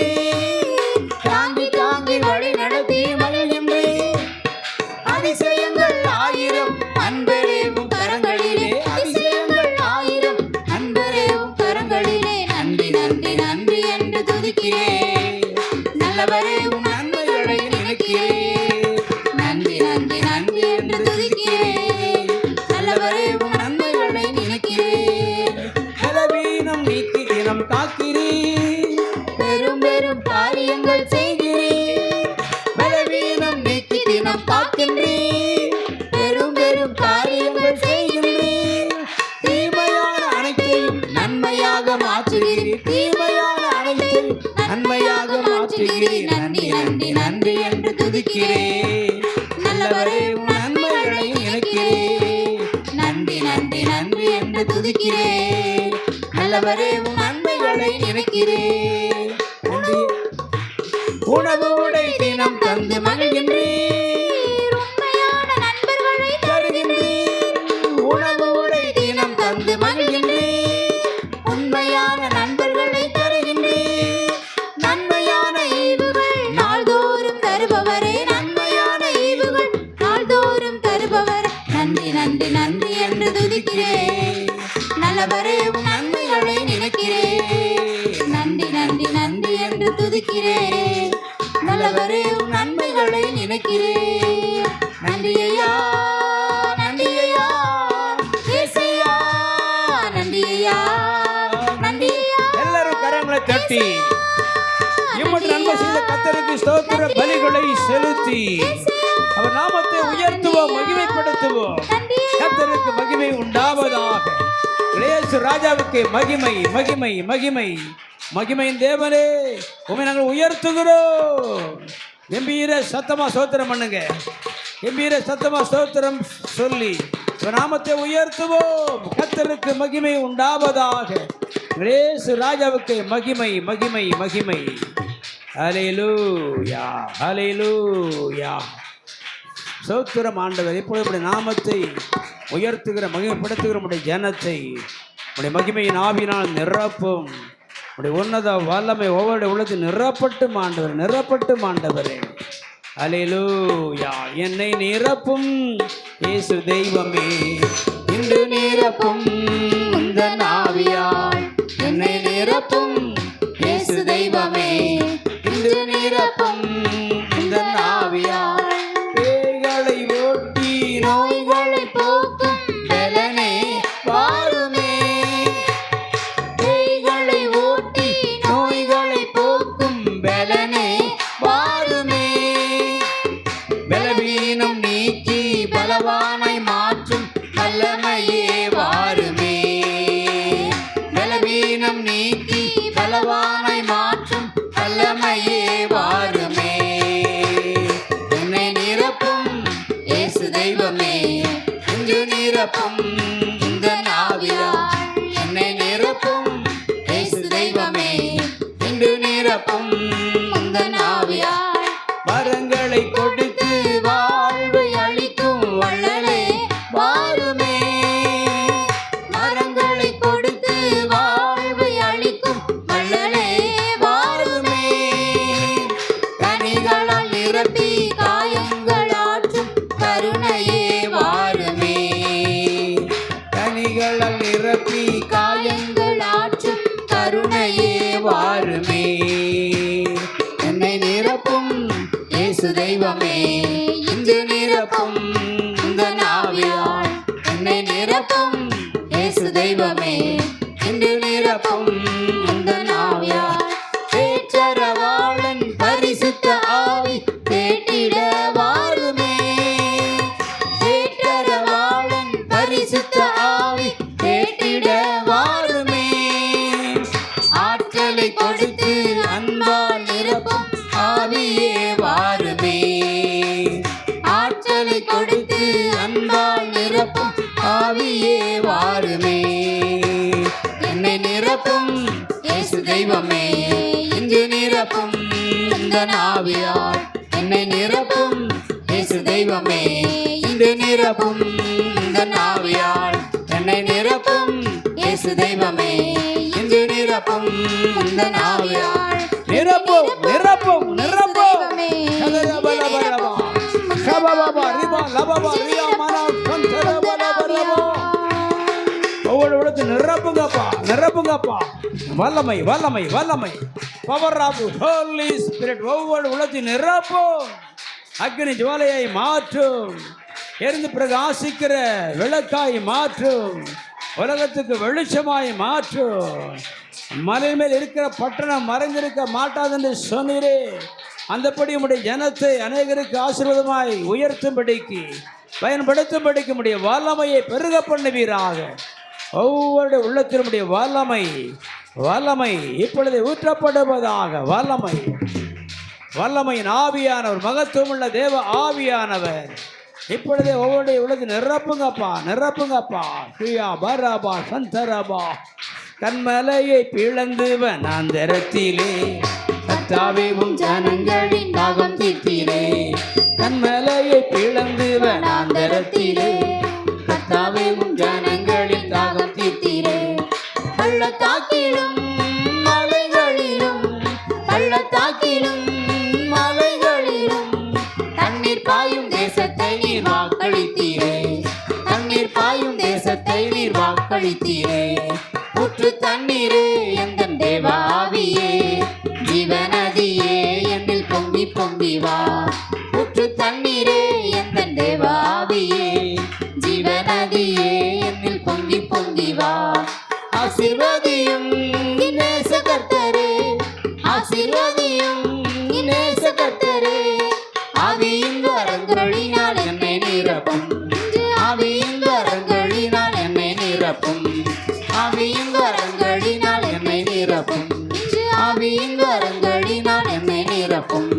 A: தாங்கி தாங்கி வழி நடத்தி மகிழ்கின்றே. அதிசயங்கள் ஆயிரம் அன்பரேவும் கரங்களிலே, அதிசயங்கள் ஆயிரம் அன்பரேவும் கரங்களிலே. நன்றி நன்றி நன்றி என்று துதிக்கிறே, நல்லவரே உம் நன்மைகளை நினைக்கிறே. நன்றி நன்றி நன்றி என்று துதிக்கிறே, நல்லவரே உம் நன்மைகளை நினைக்கிறே. பலவீனம் நீக்கி தினம் காக்கிறே, பெரும் பெரும் காரியங்கள் செய்கிறே. பலவீனம் நீக்கி தினம் காக்கின்றே, பெரும் பெரும் காரியங்கள் செய்கின்றே. தீமையான அனைத்தையும் நன்மையாக மாற்றுகிறீர், தீமையான அனைத்தையும் நன்மையாக மாற்றுகிறீர். நன்றி நன்றி நன்றி என்று துதிக்கிறே, நல்லவரே உம் நன்மைகளை நினைக்கிறே. நன்றி நன்றி நன்றி என்று துதிக்கிறே, நல்லவரே உம் நன்மைகளை நினைக்கிறே. உணவு உடை தினம் தந்து மகிழ்கின்றீர், உண்மையான நண்பர்களை தருகின்றீர். உணவு உடை தினம் தந்து மகிழ்கின்றீர், உண்மையான நண்பர்களை தருகின்றீர். நன்மையான ஈவுகள் நாள்தோறும் தருபவரே, நன்மையான ஈவுகள் நாள்தோறும் தருபவர். நன்றி நன்றி நன்றி என்று துதிக்கிறே, நல்லவரே உம் நன்மைகளை நினைக்கிறே. நன்றி நன்றி உயர்த்தி அவர் நாமத்தை உயர்த்துவோம், மகிமைப்படுத்துவோம். கர்த்தருக்கு மகிமை உண்டாவதாக. இயேசு ராஜாவுக்கு மகிமை மகிமை மகிமை. மகிமையின் தேவனே உம்மை நாங்கள் உயர்த்துகிறோம். கம்பீர சத்தமா ஸ்தோத்திரம் பண்ணுங்க. கம்பீர சத்தமா ஸ்தோத்திரம் சொல்லி நாமத்தை உயர்த்துவோம். கர்த்தருக்கு மகிமை உண்டாவதாக. இயேசு ராஜாவுக்கு மகிமை மகிமை மகிமை. ஹல்லேலூயா ஹல்லேலூயா. ஸ்தோத்திரம் ஆண்டவர். இப்பொழுது நாமத்தை உயர்த்துகிற மகிமைப்படுத்துகிற உடைய ஜனத்தை உடைய மகிமையின் ஆவியினால் நிரப்பும். உடைய உன்னத வல்லமை ஒவ்வொரு உள்ளத்தில் நிரப்பட்டும் ஆண்டவர், நிரப்பட்டும் ஆண்டவரே. ஹல்லேலூயா. என்னை நிரப்பும் இயேசு தெய்வமே, இன்று நிரப்பும் உந்தன் ஆவியால். என்னை நிரப்பும் இயேசு தெய்வமே, இன்று நிரப்பும் உந்தன் ஆவியால். பேய்களை ஓட்டி நோய்களை போக்கும் பலனே வாருமே. பேய்களை ஓட்டி நோய்களை போக்கும் பலனே வாருமே. பலவீனம் நீக்கி பலவானை மாற்றும் வல்லமையே வாருமே. பலவீனம் நீக்கி பலவானை மாற்றும் வல்லமையே வாருமே. என்னை நிரப்பும் இயேசு தெய்வமே, இன்று நிரப்பும் உந்தன் ஆவியால். என்னை நிரப்பும் இயேசு தெய்வமே, இன்று நிரப்பும் உந்தன் ஆவியால். வரங்களை கொடுத்து வாழ்வை அளிக்கும் வள்ளலே வாருமே. வரங்களை கொடுத்து வாழ்வை அளிக்கும் வள்ளலே வாருமே. கனிகளால் நிரப்பி காயங்கள் ஆற்றும் கருணையே வாருமே. கனிகளால் நிரப்பி காயங்கள் ஆற்றும் கருணையே வாருமே. என்னை நிரப்பும் இயேசு தெய்வமே, இன்று நிரப்பும் உந்தன் ஆவியால். என்னை நிரப்பும் இயேசு தெய்வமே, இன்று நிரப்பும் உந்தன் ஆவியால். பேச்சரவாளன் பரிசுத்த ஆவி கேட்டிட வாருமே. பேச்சரவாளன் பரிசுத்த ஆவி கேட்டிட வாருமே. ஆற்றலை கொடுத்து அன்பால் நிரப்பும் ஆவியே வாருமே. ஆற்றலை கொடுத்து அன்பால் நிரப்பும் ஆவியே வாருமே. என்னை நிரப்பும் இயேசு தெய்வமே, இன்று நிரப்பும் உந்தன் ஆவியால். என்னை நிரப்பும் இயேசு தெய்வமே, இன்று நிரப்பும் உந்தன் ஆவியால். என்னை நிரப்பும் இயேசு தெய்வமே, இன்று நிரப்பும் உந்தன் ஆவியால். நிரப்பும் நிரப்பும் நிரப்பும். ஒவ்வொரு இடத்துல நிரப்புங்கப்பா, நிரப்புங்கப்பா. வல்லமை வல்லமை வல்லமை. பவர் ஆஃப் ஹோலி ஸ்பிரிட் ஒவ்வொரு உலகத்தில் நிரப்பும். அக்னி ஜுவாலையை மாற்றும். எரிந்து பிரகாசிக்கிற விளக்காய் மாற்றும். உலகத்துக்கு வெளிச்சமாய் மாற்றும். மலை மேல் இருக்கிற பட்டணம் மறைந்திருக்க மாட்டாது என்று சொன்னீரே. அந்தபடி உடைய ஜனத்தை அநேகருக்கு ஆசீர்வாதமாய் உயர்த்தும்படிக்கு பயன்படுத்தும்படிக்கு உடைய வல்லமையை பெருக பண்ணுவீராக. ஒவ்வொரு உள்ளத்தினுடைய வல்லமை வல்லமை இப்பொழுது ஊற்றப்படுவதாக. வல்லமை வல்லமையின் ஆவியானவர், மகத்துவமுள்ள தேவ ஆவியானவர் இப்பொழுதே ஒவ்வொரு உள்ளத்தில் நிரப்புங்கப்பா, நிரப்புங்கப்பா. பிரியா பராபா சந்தரபா. கண்மலையை பிளந்து வனாந்தரத்திலே கர்த்தாவே உம் ஜனங்களின் தாகம் தீர்த்தீரே. கண்மலையை பிளந்து வனாந்தரத்திலே கர்த்தாவே உம் ஜனங்களின் தாகம் தீர்த்தீரே. பள்ளத்தாக்கிலும் மலைகளிலும், பள்ளத்தாக்கிலும் மலைகளிலும் தண்ணீர் பாயும் தேசத்தை நீர் வாக்களித்தீரே. தண்ணீர் பாயும் தேசத்தை நீர் வாக்களித்தீரே. ஊற்று தண்ணீரே எந்தன் தேவாவியே, ஜீவநதியே என்னில் பொங்கி பொங்கி வா. ஊற்று தண்ணீரே எந்தன் தேவாவியே, ஜீவநதியே என்னில் பொங்கி பொங்கி வா. ஆசீர்வதியும் நேச கர்த்தரே, ஆசீர்வதியும் நேச கர்த்தரே. ஆவி ஆவியின் வரங்களினால் என்னை நிரப்பும் ஆவியின் வரங்களினால் என்னை நிரப்பும் ஆவியின் வரங்களினால் என்னை நிரப்பும் ஆவியின் வரங்களினால் என்னை நிரப்பும்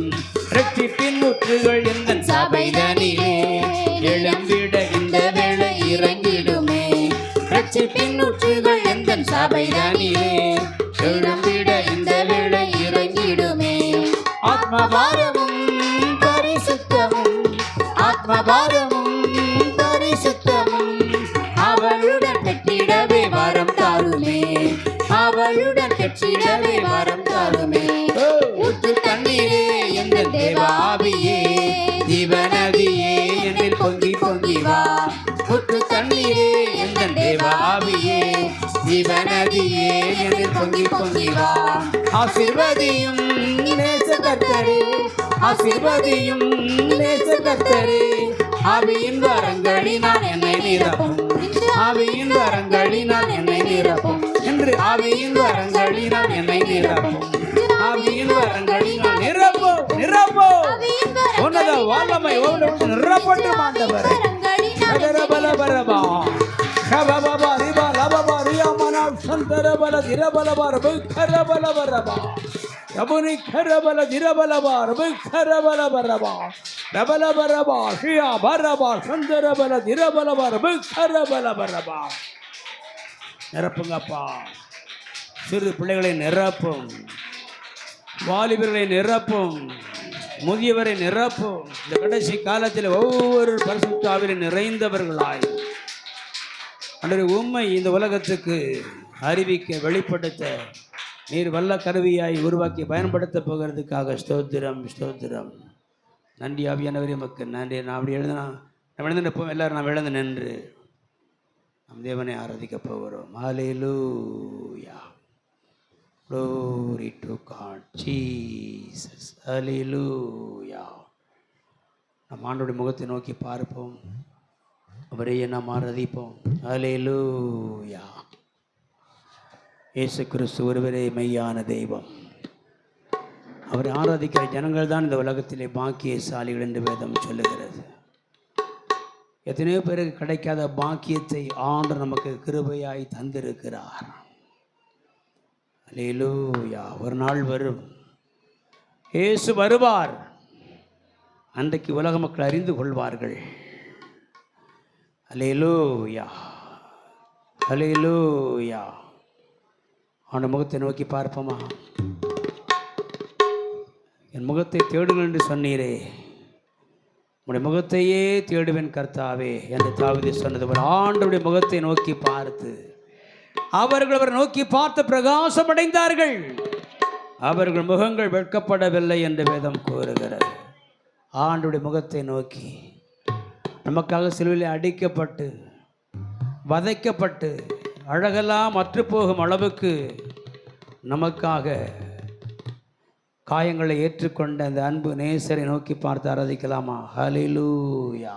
A: இரட்சிப்பின் முற்றுகள் இந்த சபைதனிலே எழும்பிட இந்த வேளை இறங்கிடுமே இரட்சிப்பின் முற்றுகள் இந்த சபைதனிலே எழும்பிட இந்த வேளை இறங்கிடுமே ஆத்மபாரமும் பரிசுத்தமும் ஆத்மபாரமும் பரிசுத்தமும் அவளுடன் பெற்றிடவே வரம் தாருமே அவளுடன் பெற்றிடவே வரம் தாருமே ஊற்று தண்ணீரே எந்த தேவாவியே ஜீவநதியே என்னில் பொங்கி பொங்கி வா ஊற்று தண்ணீரே எந்த தேவாவியே ஜீவநதியே என்னில் பொங்கி பொங்கி வா ஆசீர்வதியும் நேசகர்த்தரே ஆசீர்வதியும் நேசகர்த்தரே ஆவியின் வரங்களினால் என்னை நிரப்பும் ஆவியின் வரங்களினால் என்னை நிரப்பும் என்று ஆவியின் வரங்களினால் என்னை நிரப்பும் ஆவியின் வரங்களினால் நிரப்பும் நிரப்பும் உன்னத வல்லமை ஓடு நிரப்பட்டும் ஆண்டவரே பரபரபரபா கபபபா ரிபா லபபா ரியாமனா சந்தரபல திரபலபா ரபகரபலபரபா ரபுனி கரபல திரபலபா ரபகரபலபரபா ரபலபரபா ஷியா பரபா சந்தரபல திரபலபா ரபகரபலபரபா நிரப்புங்கப்பா சிறு பிள்ளைகளை நிரப்பும் வாலிபர்களை நிரப்பும் முதியவரை நிரப்பும் இந்த கடைசி காலத்தில் ஒவ்வொரு பரிசுத்த ஆவியில் நிறைந்தவர்களாய் அன்றைய உண்மை இந்த உலகத்துக்கு அறிவிக்க வெளிப்படுத்த நீர் வல்ல கருவியாய் உருவாக்கி பயன்படுத்த போகிறதுக்காக ஸ்தோத்திரம் ஸ்தோத்திரம் நன்றி ஆவியானவரே மக்கள் நன்றி. நான் அப்படி எழுதினா நம்ம எழுந்து நிற்போம் எல்லாரும் நாம் எழுந்து நின்று நம் தேவனை ஆராதிக்க போகிறோம். ஹல்லேலூயா glory to God Jesus ஹல்லேலூயா. நம் ஆண்டோடைய முகத்தை நோக்கி பார்ப்போம், அவரையே நாம் ஆராதிப்போம். ஹல்லேலூயா. இயேசு கிறிஸ்து ஒருவரே மெய்யான தெய்வம். அவரை ஆராதிக்கிற ஜனங்கள் தான் இந்த உலகத்திலே பாக்கியசாலிகள் என்று வேதம் சொல்லுகிறது. எத்தனையோ பேருக்கு கிடைக்காத பாக்கியத்தை ஆண்டவர் நமக்கு கிருபையாய் தந்திருக்கிறார். அல்லேலூயா. ஒரு நாள் வரும், இயேசு வருவார், அன்றைக்கு உலக மக்கள் அறிந்து கொள்வார்கள். அல்லேலூயா அல்லேலூயா. அவனுடைய முகத்தை நோக்கி பார்ப்போமா? என் முகத்தை தேடுங்கள் என்று சொன்னீரே, உடைய முகத்தையே தேடுவேன் கர்த்தாவே என்று தாவீது சொன்னது போல ஆண்டவருடைய முகத்தை நோக்கி பார்த்து அவர்கள் அவரை நோக்கி பார்த்து பிரகாசம் அடைந்தார்கள். அவர்கள் முகங்கள் வெட்கப்படவில்லை என்று வேதம் கூறுகிறது. ஆண்டவருடைய முகத்தை நோக்கி நமக்காக சிலுவையில் அடிக்கப்பட்டு வதைக்கப்பட்டு அழகெல்லாம் அற்று போகும் அளவுக்கு நமக்காக காயங்களை ஏற்றுக்கொண்ட அந்த அன்பு நேசரை நோக்கி பார்த்து ஆராதிக்கலாமா? ஹல்லேலூயா.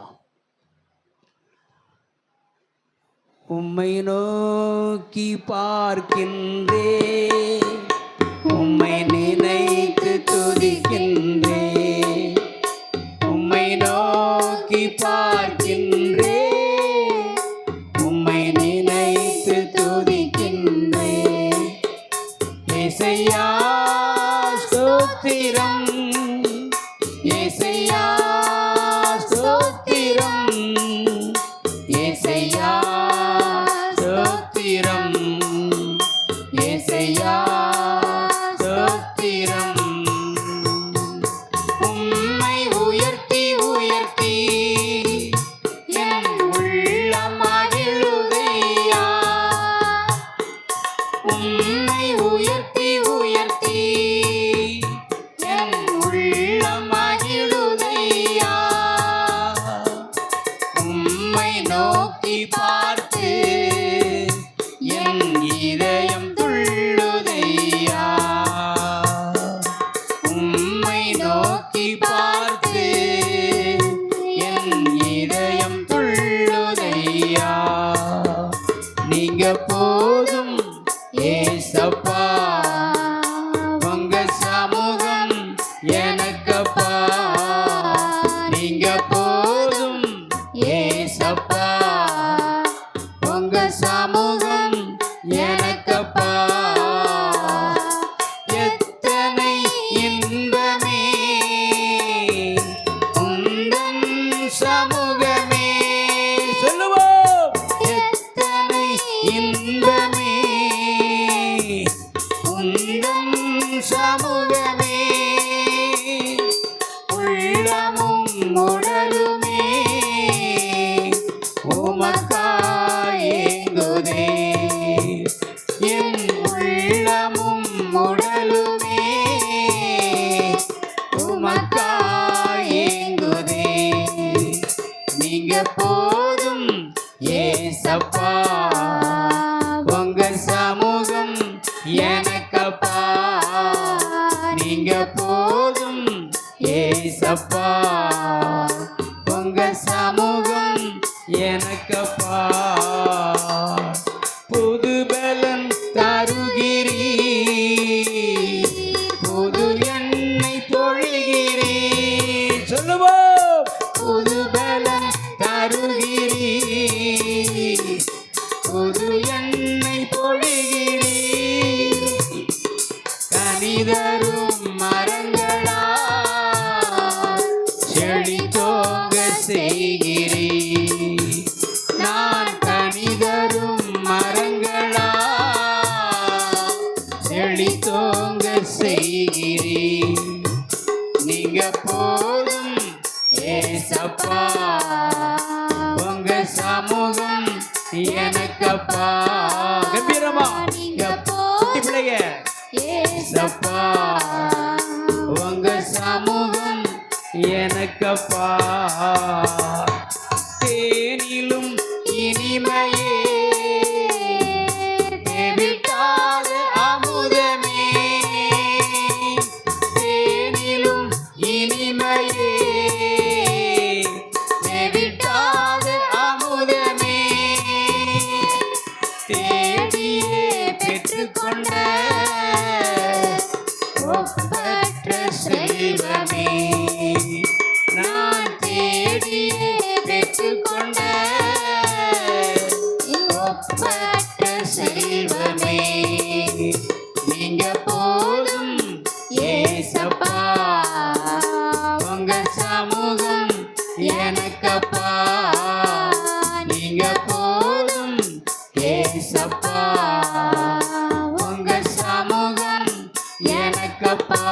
A: உம்மை நோக்கி பார்க்கின்றே, உம்மை நினைத்து துதிக்கின்றே, உம்மை நோக்கி பார்க்கின்றே, உம்மை நினைத்து துதிக்கின்றே. இசையா ஸ்தோத்திரம், இசையா ஸ்தோத்திரம், இசையா ஸ்தோத்திரம், இசையா ஸ்தோத்திரம். உம்மை உயர்த்தி உயர்த்தி என் உள்ளம் மகிழுதையா. உம்மை உயர்த்தி உயர்த்தி என் உள்ளம் மகிழுதையா. உம்மை நோக்கி பார்த்து என் இதயம் துள்ளுதையா. உம்மை நோக்கி பார்த்து என் நீங்க போதும் ஏசப்பா, உங்க சமூகம் எனக்கப்பா. எத்தனை இன்பமே உந்தன் சமூகமே. சொல்லுவோம், எத்தனை இன்பமே உந்தன் சமூகமே. உள்ளமும் உடலுமே உமக்காய் ஏங்குதே. என் உள்ளமும் உடலுமே உமக்காய் ஏங்குதே. நீங்க போதும் ஏசப்பா, உங்க சமூகம் எனக்கப்பா. நீங்க போதும் ஏசப்பா, உங்க சமூகம் எனக்கப்பா. புது பலன் தருகிறீ, புது எண்ணெய் பொழிகிறீ. சொல்லுவோம், புது பலன் தருகிறீ, புது எண்ணெய் பொழிகிறீ. கனிதரும் மரங்களா செழித்தோங்க செய்கிறீ. நான் கனிதரும் மரங்களா செழித்தோங்க செய்கிறீ. நீங்க போதும் ஏசப்பா, உங்க சமூகம் எனக்கப்பா. கம்பீரமா நீங்க குட்டி பிள்ளைங்க. ஏசப்பா, உங்க சமூகம் எனக்கப்பா. தேனிலும் இனிமையே தேவிட்டாத அமுதமே. தேனிலும் இனிமையே தேவிட்டாத அமுதமே. தேடியே பெற்றுக்கொண்ட ஒப்பற்ற செல்வமே. நான் தேடியே பெற்றுக்கொண்ட ஒப்பற்ற செல்வமே. நீங்க போதும் ஏசப்பா, உங்க சமூகம் எனக்கப்பா. நீங்க போதும் ஏசப்பா, உங்க சமூகம் எனக்கப்பா.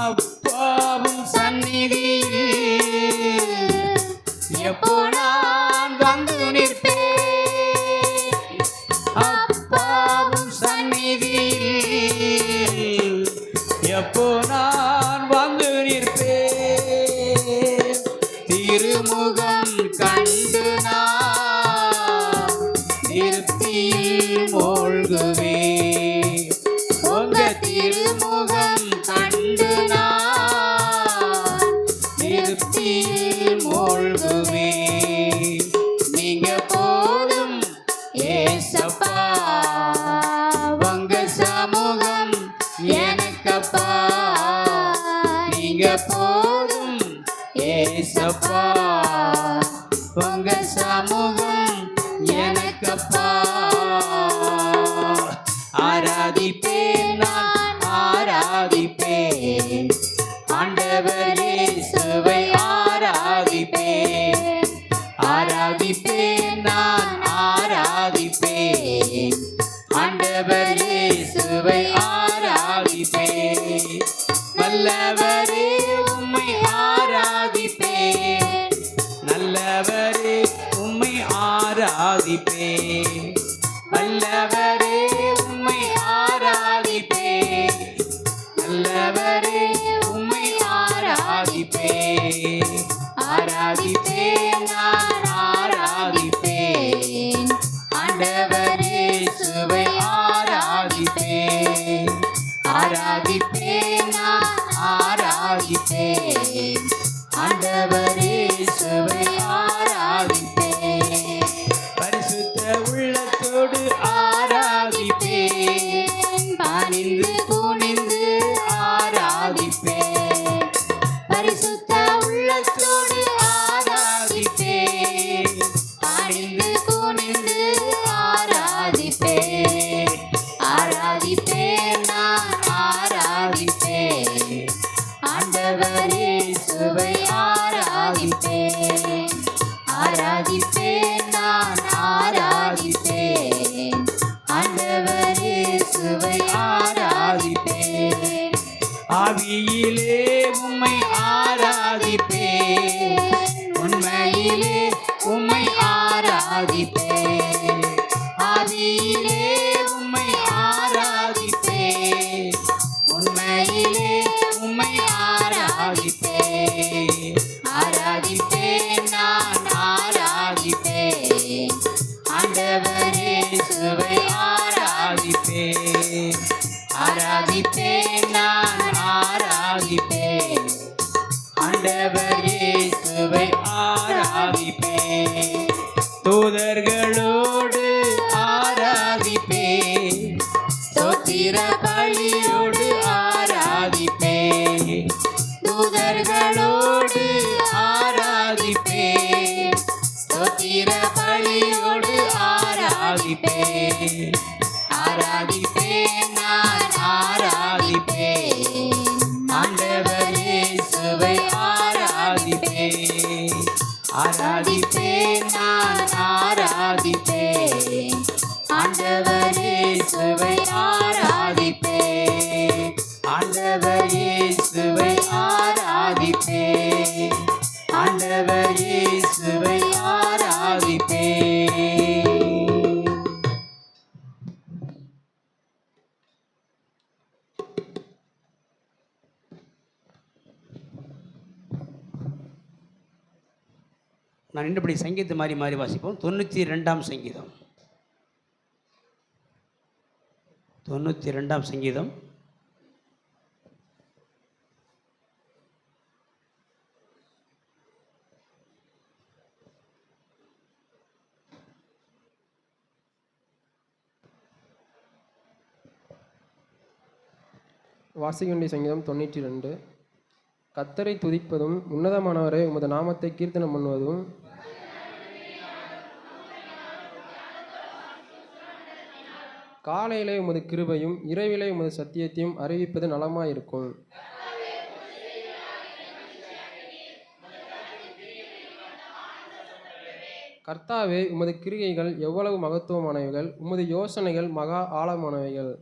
A: அப்பாவும் சந்நிதியில் எப்போ நான் வந்து நிற்பேன். அப்பாவும் சந்நிதியில் எப்போ நான் வந்து நிற்பேன். திருமுகம் கண்டு நான் திருப்தியில் மூழ்குவேன். உங்க திருமுகம் கண்டு நான் திருப்தியில் மூழ்குவேன். நீங்க போதும் ஏசப்பா, உங்க சமூகம் எனக்கப்பா. நீங்க போதும் ஏசப்பா, உங்க சமூகம் எனக்கப்பா. ஆராதிப்பேன் நான் ஆராதிப்பேன், ஆண்டவர் இயேசுவை ஆராதிப்பேன். ஆராதிப்பேன் நான் ஆராதிப்பேன், ஆண்டவர் இயேசுவை ஆராதிப்பேன். வல்லவரே உம்மை ஆராதிப்பேன், நல்லவரே உம்மை ஆராதிப்பேன். வல்லவரே உம்மை ஆராதிப்பேன், நல்லவரே உம்மை ஆராதிப்பேன். ஆராதிப்பேன் நான் ஆராதிப்பேன், ஆண்டவர் இயேசுவை ஆராதிப்பேன். ஆராதிப்பேன் நான் ஆராதிப்பேன், ஆண்டவர் இயேசுவை ஆராதிப்பேன். பரிசுத்த உள்ளத்தோடு ஆராதிப்பேன், பணிந்து துணிந்து ஆராதிப்பேன். பரிசுத்த
E: உள்ளத்தோடு ஆராதிப்பேன், பணிந்து குனிந்து ஆராதிப்பேன், ஆராதிப்பேன் நான் ஆராதிப்பேன், ஆண்டவர் இயேசுவை ஆராதிப்பேன், ஆராதிப்பேன் நான் ஆராதிப்பேன், ஆண்டவர் இயேசுவை ஆராதிப்பேன், ஆவியிலே உம்மை ஆராதிப்பேன், உண்மையிலே உம்மை ஆராதிப்பேன், ஆவியிலே உம்மை ஆராதிப்பேன், உண்மையிலே உம்மை ஆராதிப்பேன், ஆராதிப்பேன் நான் ஆராதிப்பேன், ஆண்டவர் இயேசுவை ஆராதிப்பேன், ஆராதிப்பேன் நான் ஆராதிப்பேன், ஆண்டவர் இயேசுவை ஆராதிப்பேன், தூதர்களோடு ஆராதிப்பேன், ஸ்தோத்திர பலியோடு ஆராதிப்பேன், தூதர்களோடு ஆராதிப்பேன், ஸ்தோத்திர பலியோடு ஆராதிப்பேன், ஆராதிப்பேன் நான் ஆராதிப்பேன், ஆண்டவர் இயேசுவை ஆராதிப்பேன், ஆராதிப்பேன் நான் ஆராதிப்பேன், ஆண்டவர் இயேசுவை ஆராதிப்பேன், ஆண்டவர் இயேசுவை ஆராதிப்பேன், ஆண்டவர் இயேசுவை ஆராதிப்பேன்.
A: நான் இன்னபடி சங்கீதம் மாறி மாறி வாசிப்போம். 92ஆம் சங்கீதம், 92ஆம் சங்கீதம்,
F: வாசிக்கொண்டிய சங்கீதம் 92. கர்த்தரை துதிப்பதும் உன்னதமானவரை உமது நாமத்தை கீர்த்தனம் பண்ணுவதும் காலையிலே உமது கிருபையும் இரவிலே உமது சத்தியத்தையும் அறிவிப்பது நலமாயிருக்கும். கர்த்தாவே, உமது கிரிகைகள் எவ்வளவு மகத்துவமானவைகள், உமது யோசனைகள் மகா ஆழமானவைகள்.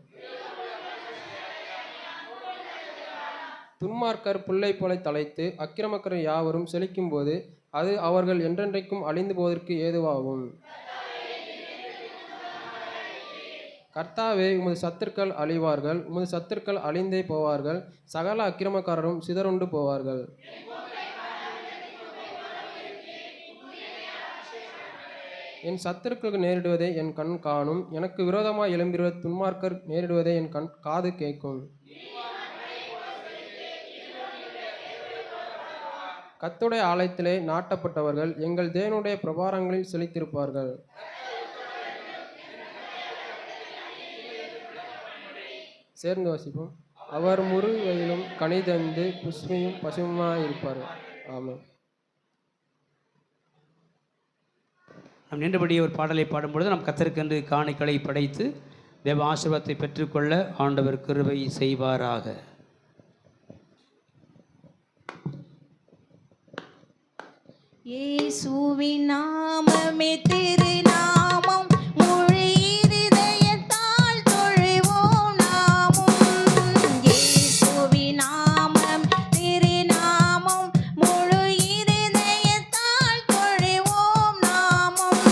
F: துன்மார்க்கர் புல்லை போல தழைத்து அக்கிரமக்கர் யாவரும் செழிக்கும் போது அது அவர்கள் என்றென்றைக்கும் அழிந்து போவதற்கு ஏதுவாகும். கர்த்தாவே, உமது சத்துருக்கள் அழிவார்கள், உமது சத்துருக்கள் அழிந்தே போவார்கள், சகல அக்கிரமக்காரரும் சிதறுண்டு போவார்கள். என் சத்துருக்களுக்கு நேரிடுவதை என் கண் காணும், எனக்கு விரோதமாக எழும்பிடுவ துன்மார்க்கர் நேரிடுவதை என் காது கேட்கும். கர்த்தருடைய ஆலயத்திலே நாட்டப்பட்டவர்கள் எங்கள் தேவனுடைய பிரபாரங்களில் செழித்திருப்பார்கள். சேர்ந்து வாசிப்போம். அவர் முருகையிலும் கனிதந்து புஷ்மையும் பசுமையாக இருப்பார். ஆமென்.
A: நாம் நின்றபடியே ஒரு பாடலை பாடும்பொழுது நாம் கர்த்தருக்கென்று காணிக்கைகளை படைத்து தேவ ஆசீர்வாதத்தை பெற்றுக்கொள்ள ஆண்டவர் கிருபை செய்வாராக.
E: இயேசுவின் நாமமே திருநாமம், முழு இருதயத்தால் தொழுவோம் நாமும். இயேசுவின் நாமம் திருநாமம், முழு இருதயத்தால் தொழுவோம் நாமும்.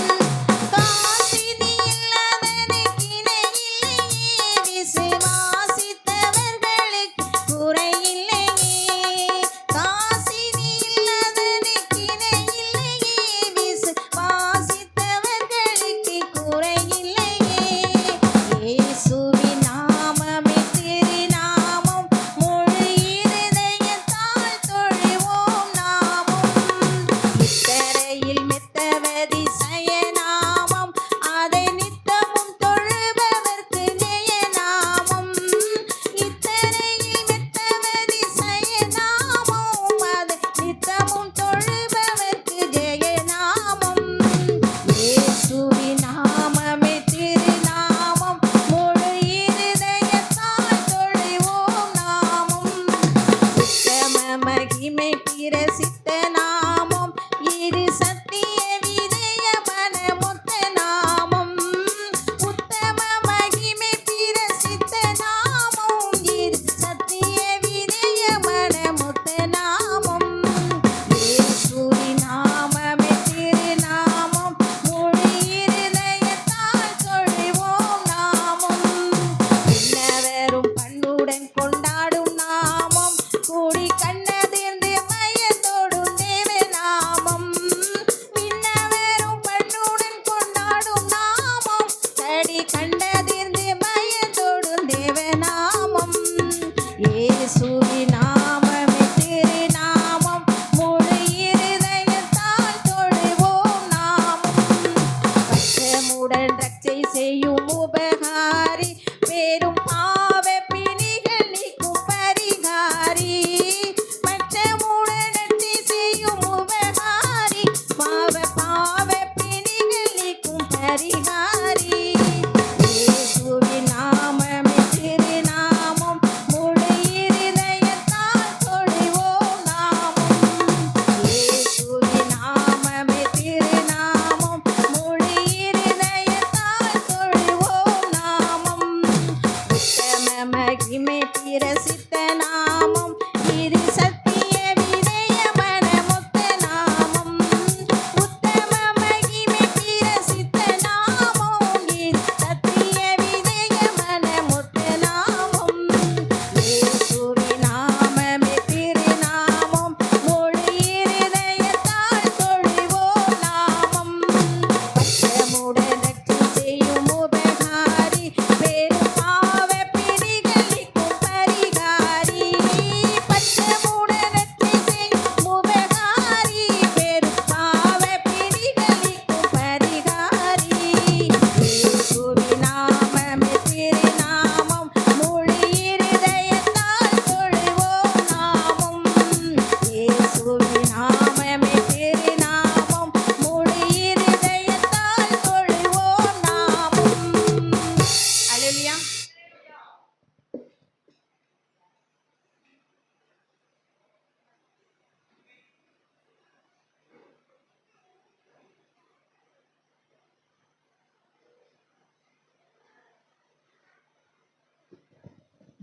E: காசினி இல்லாதனுக்கு இணையில்லையே, விசுவாசித்தவர்களுக்கு குறையில்லையே. காசினி இல்லாதனுக்கு இணையில்லையே, விசுவாசித்தவர்களுக்கு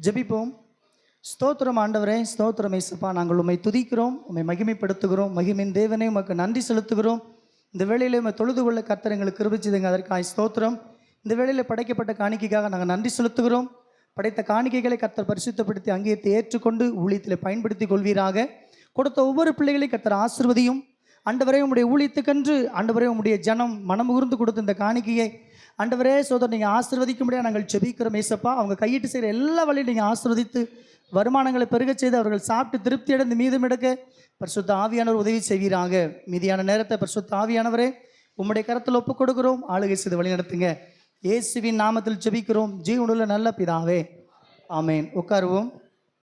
G: ஜெபிப்போம். ஸ்தோத்திரம் ஆண்டவரே, ஸ்தோத்திரம் இயேசுப்பா. நாங்கள் உம்மை துதிக்கிறோம், உம்மை மகிமைப்படுத்துகிறோம். மகிமின் தேவனே, உமக்கு நன்றி செலுத்துகிறோம். இந்த வேளையிலே உம்மை தொழுது கொள்ள கர்த்தர் எங்களுக்கு கிருபை செய்துங்க, அதற்காக ஸ்தோத்திரம். இந்த வேளையில் படைக்கப்பட்ட காணிக்கைக்காக நாங்கள் நன்றி செலுத்துகிறோம். படைத்த காணிக்கைகளை கர்த்தர் பரிசுத்தப்படுத்தி அங்கீகரித்து ஏற்றுக்கொண்டு ஊழியத்தில் பயன்படுத்தி கொள்வீராக. கொடுத்த ஒவ்வொரு பிள்ளைகளையும் கர்த்தர் ஆசீர்வதியும். ஆண்டவரே, உம்முடைய ஊழியத்துக்கென்று ஆண்டவரே உம்முடைய ஜனம் மனமுகர்ந்து கொடுத்த இந்த காணிக்கையை ஆண்டவரே சோதரர் நீங்கள் ஆசீர்வதிக்கும்படியாக நாங்கள் ஜெபிக்கிறோம் ஏசப்பா. அவங்க கையிட்டு செய்கிற எல்லா வழியும் நீங்கள் ஆசீர்வதித்து வருமானங்களை பெருகச் செய்து அவர்கள் சாப்பிட்டு திருப்தி அடைந்து மீதம் எடுக்க பரிசுத்த ஆவியானவர் உதவி செய்வீராக. மீதியான நேரத்தை பரிசுத்த ஆவியானவரே உம்முடைய கரத்தில் ஒப்புக் கொடுக்கிறோம். ஆளுகை செய்து வழி நடத்துங்க. இயேசுவின் நாமத்தில் ஜெபிக்கிறோம் ஜீவனுள்ள நல்ல பிதாவே, ஆமேன். உட்காருவோம்.